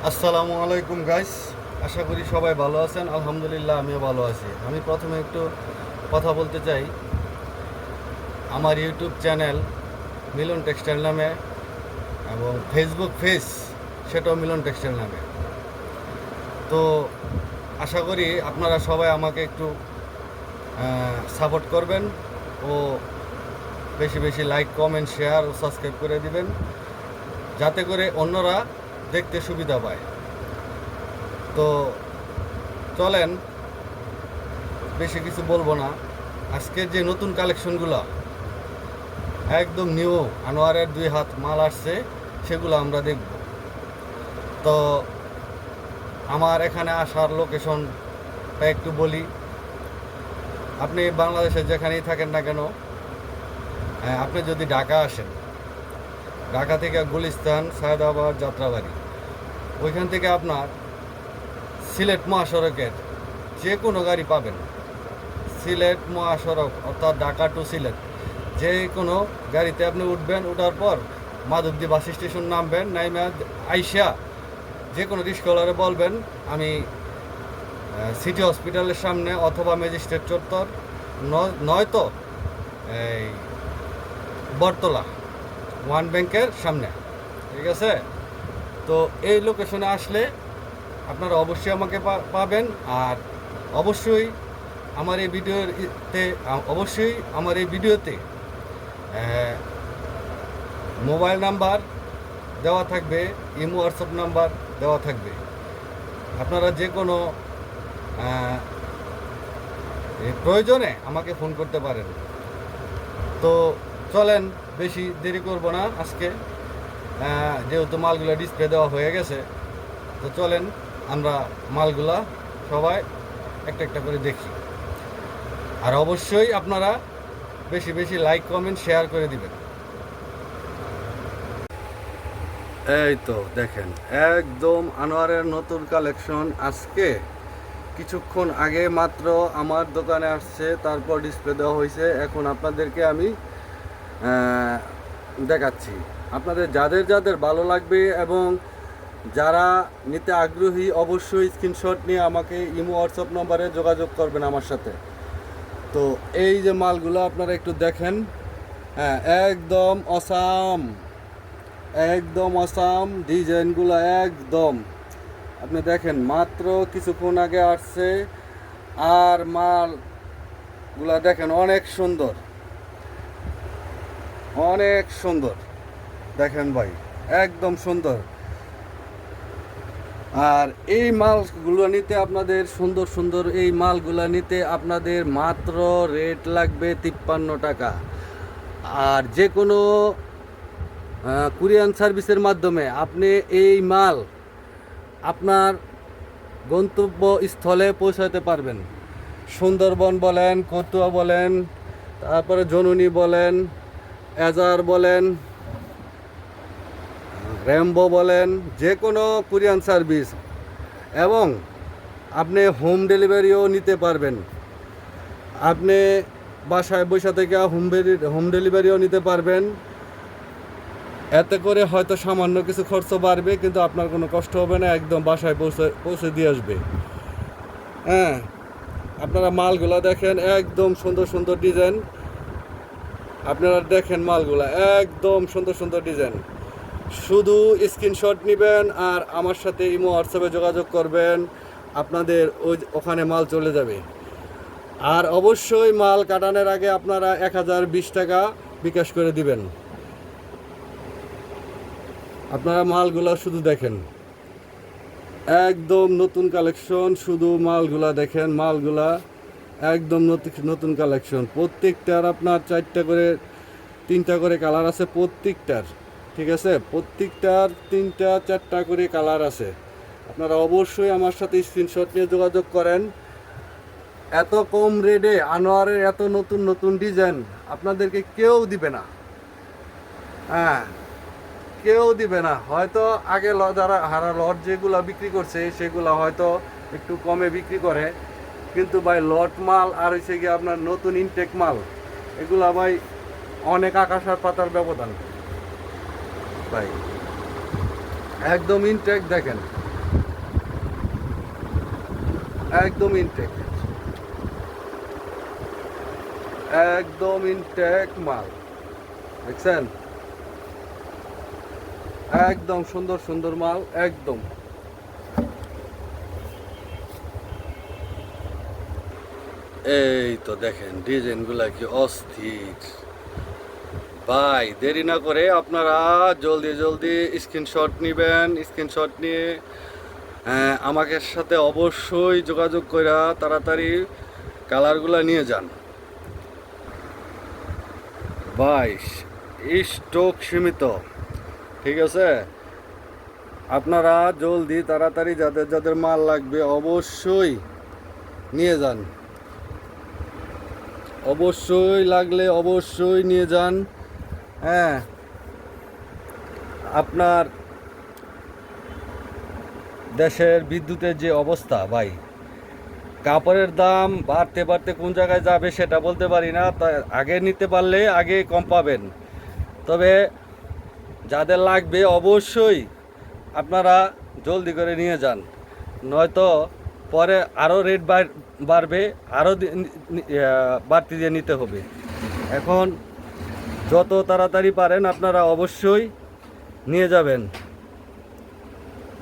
আসসালামু আলাইকুম গাইস, আশা করি সবাই ভালো আছেন। আলহামদুলিল্লাহ আমিও ভালো আছি। আমি প্রথমে একটু কথা বলতে চাই আমার ইউটিউব চ্যানেল মিলন টেক্সটাইল নামে, এবং ফেসবুক পেজ সেটাও মিলন টেক্সটাইল নামে। তো আশা করি আপনারা সবাই আমাকে একটু সাপোর্ট করবেন ও বেশি বেশি লাইক, কমেন্ট, শেয়ার ও সাবস্ক্রাইব করে দিবেন, যাতে করে অন্যরা দেখতে সুবিধা পায়। তো চলেন, বেশি কিছু বলবো না। আজকের যে নতুন কালেকশনগুলো একদম নিউ আনোয়ারের 2 হাত মাল আসছে, সেগুলো আমরা দেখব। তো আমার এখানে আসার লোকেশনটা একটু বলি। আপনি বাংলাদেশে যেখানেই থাকেন না কেন, আপনি যদি ঢাকা আসেন, ঢাকা থেকে গুলিস্তান, সায়দাবাদ, যাত্রাবাড়ি, ওইখান থেকে আপনার সিলেট মহাসড়কের যে কোনো গাড়ি পাবেন। সিলেট মহাসড়ক অর্থাৎ ঢাকা টু সিলেট যে কোনো গাড়িতে আপনি উঠবেন, উঠার পর মাধবদী বাস স্টেশন নামবেন, নাইমা আইসা যে কোনো রিক্সাওয়ালারে বলবেন আমি সিটি হসপিটালের সামনে অথবা ম্যাজিস্ট্রেট চত্বর, নয়তো এই বটতলা ওয়ান ব্যাংকের সামনে। ঠিক আছে? তো এই লোকেশনে আসলে আপনারা অবশ্যই আমাকে পাবেন। আর অবশ্যই আমার এই ভিডিওতে মোবাইল নাম্বার দেওয়া থাকবে, ইমো হোয়াটসঅ্যাপ নাম্বার দেওয়া থাকবে। আপনারা যে কোনো প্রয়োজনে আমাকে ফোন করতে পারেন। তো চলেন, বেশি দেরি করব না আজকে, যেহেতু মালগুলো ডিসপ্লে দেওয়া হয়ে গেছে। তো চলেন আমরা মালগুলা সবাই একটা একটা করে দেখি। আর অবশ্যই আপনারা বেশি বেশি লাইক, কমেন্ট, শেয়ার করে দিবেন। এই তো দেখেন, একদম আনোয়ারের নতুন কালেকশন আজকে কিছুক্ষণ আগে মাত্র আমার দোকানে আসছে, তারপর ডিসপ্লে দেওয়া হয়েছে। এখন আপনাদেরকে আমি দেখাচ্ছি। আপনাদের যাদের যাদের ভালো লাগবে এবং যারা নিতে আগ্রহী, অবশ্যই স্ক্রিনশট নিয়ে আমাকে ইমো হোয়াটসঅ্যাপ নম্বরে যোগাযোগ করবেন আমার সাথে। তো এই যে মালগুলো আপনারা একটু দেখেন, হ্যাঁ একদম অসাম, একদম অসাম ডিজাইনগুলো একদম। আপনি দেখেন, মাত্র কিছুক্ষণ আগে আসছে, আর মালগুলা দেখেন অনেক সুন্দর, অনেক সুন্দর। দেখেন ভাই, একদম সুন্দর। আর এই মালগুলো নিতে আপনাদের, সুন্দর সুন্দর এই মালগুলো নিতে আপনাদের মাত্র রেট লাগবে 53 টাকা। আর যে কোনো কুরিয়ান সার্ভিসের মাধ্যমে আপনি এই মাল আপনার গন্তব্যস্থলে পৌঁছাতে পারবেন। সুন্দরবন বলেন, কতুয়া বলেন, তারপরে জননী বলেন, এজার বলেন, র্যাম্বো বলেন, যে কোনো কুরিয়ান সার্ভিস। এবং আপনি হোম ডেলিভারিও নিতে পারবেন। আপনি বাসায় বসে থেকে হোম ডেলিভারিও নিতে পারবেন। এতে করে হয়তো সামান্য কিছু খরচ বাড়বে, কিন্তু আপনার কোনো কষ্ট হবে না, একদম বাসায় পৌঁছে দিয়ে আসবে। হ্যাঁ, আপনারা মালগুলো দেখেন, একদম সুন্দর সুন্দর ডিজাইন। আপনারা দেখেন মালগুলো একদম সুন্দর সুন্দর ডিজাইন। শুধু স্ক্রিনশট নেবেন আর আমার সাথে ইমো হোয়াটসঅ্যাপে যোগাযোগ করবেন, আপনাদের ওখানে মাল চলে যাবে। আর অবশ্যই মাল কাটানোর আগে আপনারা 1020 টাকা বিকাশ করে দিবেন। আপনারা মালগুলা শুধু দেখেন, একদম নতুন কালেকশন। শুধু মালগুলা দেখেন, মালগুলা একদম নতুন কালেকশন। প্রত্যেকটার আপনার 4টা করে 3টা করে কালার আছে প্রত্যেকটার। ঠিক আছে? প্রত্যেকটার 3টা 4টা করে কালার আছে। আপনারা অবশ্যই আমার সাথে স্ক্রিনশট নিয়ে যোগাযোগ করেন। এত কম রেটে আনোয়ারের এত নতুন নতুন ডিজাইন আপনাদেরকে কেউ দিবে না। হ্যাঁ, কেউ দিবে না। হয়তো আগে যারা লট যেগুলো বিক্রি করছে সেগুলো হয়তো একটু কমে বিক্রি করে, কিন্তু ভাই লট মাল আর হচ্ছে গিয়ে আপনার নতুন ইনটেক মাল, এগুলা ভাই অনেক আকাশ আর পাতার ব্যবধান ভাই। একদম ইনটেক দেখেন, একদম ইনটেক, একদম ইনটেক মাল দেখছেন, একদম সুন্দর সুন্দর মাল একদম। এই তো দেখেন ডিজাইনগুলা কি অস্থির ভাই। দেরি না করে আপনারা জলদি জলদি স্ক্রিনশট নেবেন, স্ক্রিনশট নিয়ে আমাকে সাথে অবশ্যই যোগাযোগ করে তাড়াতাড়ি কালারগুলা নিয়ে যান ভাই। স্টক সীমিত, ঠিক আছে? আপনারা জলদি তাড়াতাড়ি যাদের যাদের মাল লাগবে অবশ্যই নিয়ে যান, অবশ্যই লাগলে অবশ্যই নিয়ে যান। হ্যাঁ, আপনার দেশের বিদ্যুতের যে অবস্থা ভাই, কাপড়ের দাম বাড়তে বাড়তে কোন জায়গায় যাবে সেটা বলতে পারি না। তা আগে নিতে পারলে আগে কম পাবেন, তবে যাদের লাগবে অবশ্যই আপনারা জলদি করে নিয়ে যান, নয়তো পরে আরও রেট বাড়বে, আরও বাড়তি দিয়ে নিতে হবে। এখন যত তাড়াতাড়ি পারেন আপনারা অবশ্যই নিয়ে যাবেন,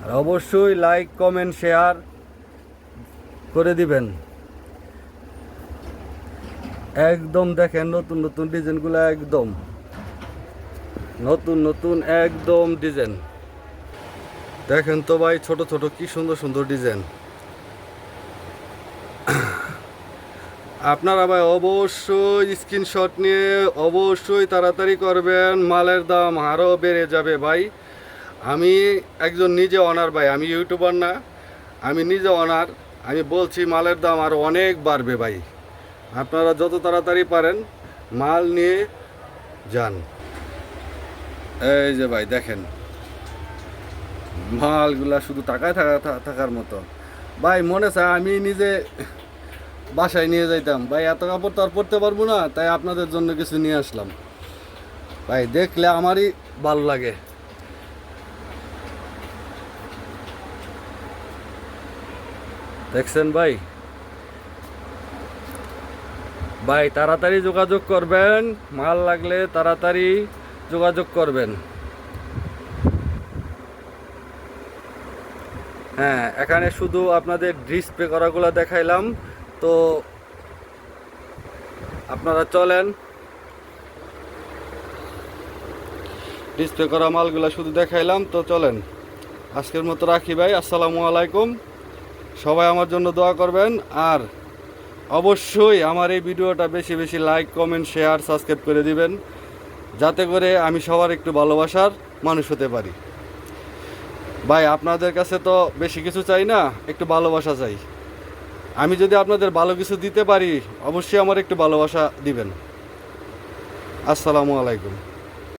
আর অবশ্যই লাইক কমেন্ট শেয়ার করে দিবেন। একদম দেখেন নতুন নতুন ডিজাইনগুলো, একদম নতুন নতুন একদম ডিজাইন দেখেন তো ভাই, ছোট ছোট কি সুন্দর সুন্দর ডিজাইন। আপনারা ভাই অবশ্যই স্ক্রিনশট নিয়ে অবশ্যই তাড়াতাড়ি করবেন, মালের দাম আরও বেড়ে যাবে ভাই। আমি একজন নিজে অনার ভাই, আমি ইউটিউবার না, আমি নিজে অনার। আমি বলছি মালের দাম আরও অনেক বাড়বে ভাই। আপনারা যত তাড়াতাড়ি পারেন মাল নিয়ে যান। এই যে ভাই দেখেন মালগুলা শুধু টাকায় থাকার মতো ভাই। মনে চায় আমি নিজে বাসায় নিয়ে যাইতাম ভাই, এত কাপড় তো আর পরতে পারবো না, তাই আপনাদের জন্য কিছু নিয়ে আসলাম ভাই। দেখলে আমারই ভালো লাগে। দেখছেন ভাই, ভাই তাড়াতাড়ি যোগাযোগ করবেন, মাল লাগলে তাড়াতাড়ি যোগাযোগ করবেন। হ্যাঁ, এখানে শুধু আপনাদের ডিসপ্লে করাগুলো দেখাইলাম, তো আপনারা চলেন। ডিসপ্লে করা মালগুলো শুধু দেখাইলাম, তো চলেন আজকের মতো রাখি ভাই। আসসালামু আলাইকুম, সবাই আমার জন্য দোয়া করবেন, আর অবশ্যই আমার এই ভিডিওটা বেশি বেশি লাইক কমেন্ট শেয়ার সাবস্ক্রাইব করে দিবেন, যাতে করে আমি সবার একটু ভালোবাসার মানুষ হতে পারি ভাই। আপনাদের কাছে তো বেশি কিছু চাই না, একটু ভালোবাসা চাই। আমি যদি আপনাদের ভালো কিছু দিতে পারি অবশ্যই আমার একটু ভালোবাসা দিবেন। আসসালামু আলাইকুম।